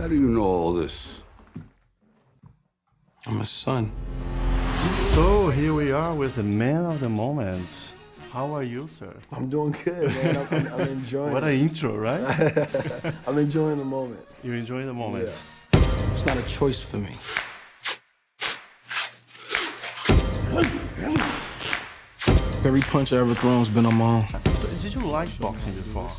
How do you know all this? I'm his son. So here we are with the man of the moment. How are you, sir? I'm doing good, man. I'm enjoying What it. an intro, right? I'm enjoying the moment. You enjoy the moment. Yeah. It's not a choice for me. Every punch I ever thrown's been on my own. Did you like boxing before?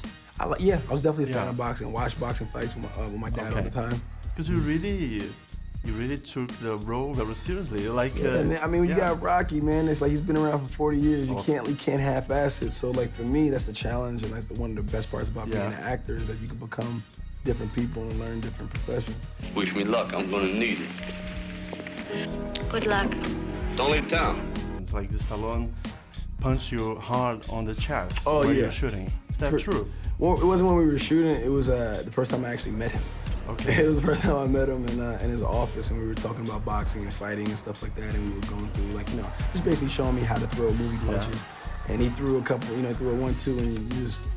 Yeah, I was definitely a fan Yeah. of boxing. Watched boxing fights with my dad all the time. Because you really took the role very seriously. Like, Yeah, man. I mean, when you got Rocky, man, it's like he's been around for 40 years. You can't half-ass it. So, like, for me, that's the challenge, and that's one of the best parts about being an actor is that you can become different people and learn different professions. Wish me luck. I'm gonna need it. Good luck. Don't leave town. It's like the Stallone punch you hard on the chest Oh, while yeah. you're shooting. Is that true? Well, it wasn't when we were shooting. It was the first time I actually met him. Okay. It was the first time I met him in his office, and we were talking about boxing and fighting and stuff like that, and we were going through, like, just basically showing me how to throw movie punches. And he threw a couple, threw a 1-2, and you just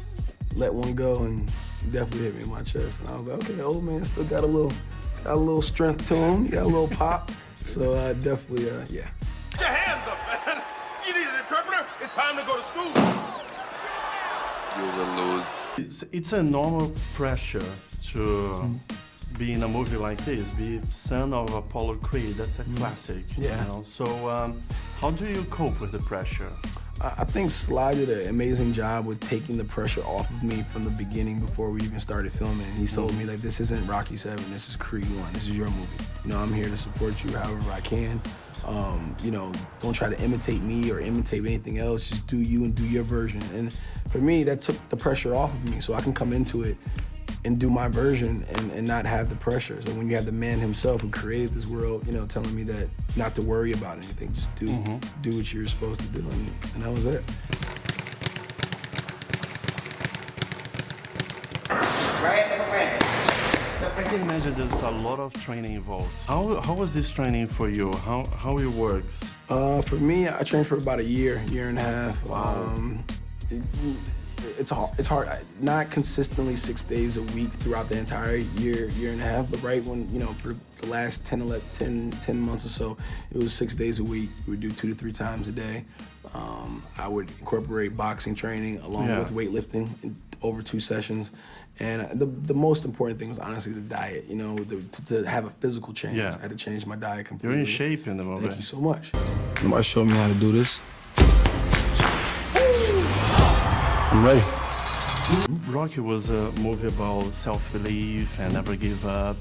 let one go, and he definitely hit me in my chest. And I was like, okay, old man still got a little strength to him. He got a little pop. So definitely, yeah. Get your hands up, man. You need an interpreter? It's time to go to school. You will lose. It's a normal pressure to be in a movie like this, be son of Apollo Creed. That's a classic. Yeah. So how do you cope with the pressure? I think Sly did an amazing job with taking the pressure off of me from the beginning before we even started filming. And he told me, like, this isn't Rocky 7, this is Creed 1, this is your movie. I'm here to support you however I can. Don't try to imitate me or imitate anything else, just do you and do your version. And for me, that took the pressure off of me so I can come into it and do my version and not have the pressure. So when you have the man himself who created this world, telling me that not to worry about anything, just do what you're supposed to do, and that was it. I can imagine there's a lot of training involved. How was this training for you? How it works? For me, I trained for about a year and a half. Wow. It's hard. Not consistently 6 days a week throughout the entire year and a half, but right when, for the last 10 months or so, it was 6 days a week. We would do 2 to 3 times a day. I would incorporate boxing training along with weightlifting over 2 sessions. And the most important thing was honestly the diet, to have a physical change. I had to change my diet completely. You're in shape in the moment. Thank you so much. Nobody showed me how to do this. I'm ready. Rocky was a movie about self-belief and never give up.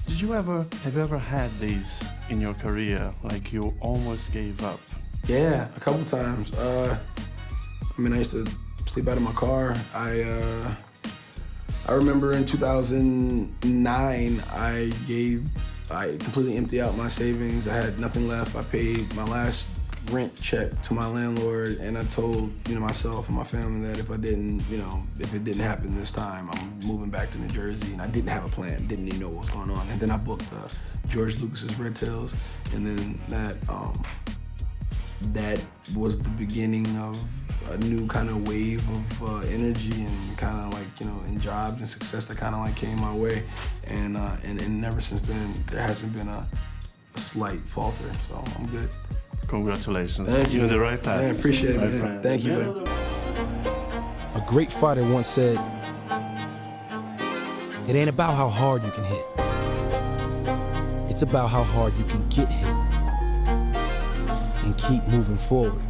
Have you ever had this in your career, like you almost gave up? Yeah, a couple times. I used to sleep out of my car. I remember in 2009, I completely emptied out my savings. I had nothing left. I paid my last rent check to my landlord, and I told myself and my family that if it didn't happen this time, I'm moving back to New Jersey. And I didn't have a plan, didn't even know what was going on. And then I booked George Lucas's Red Tails, and then that was the beginning of a new kind of wave of energy and kind of like in jobs and success that kind of like came my way, and ever since then there hasn't been a slight falter. So I'm good. Congratulations. Thank you. You're in the right path. I appreciate it, man. Friend. Thank you, man. A great fighter once said, "It ain't about how hard you can hit. It's about how hard you can get hit and keep moving forward."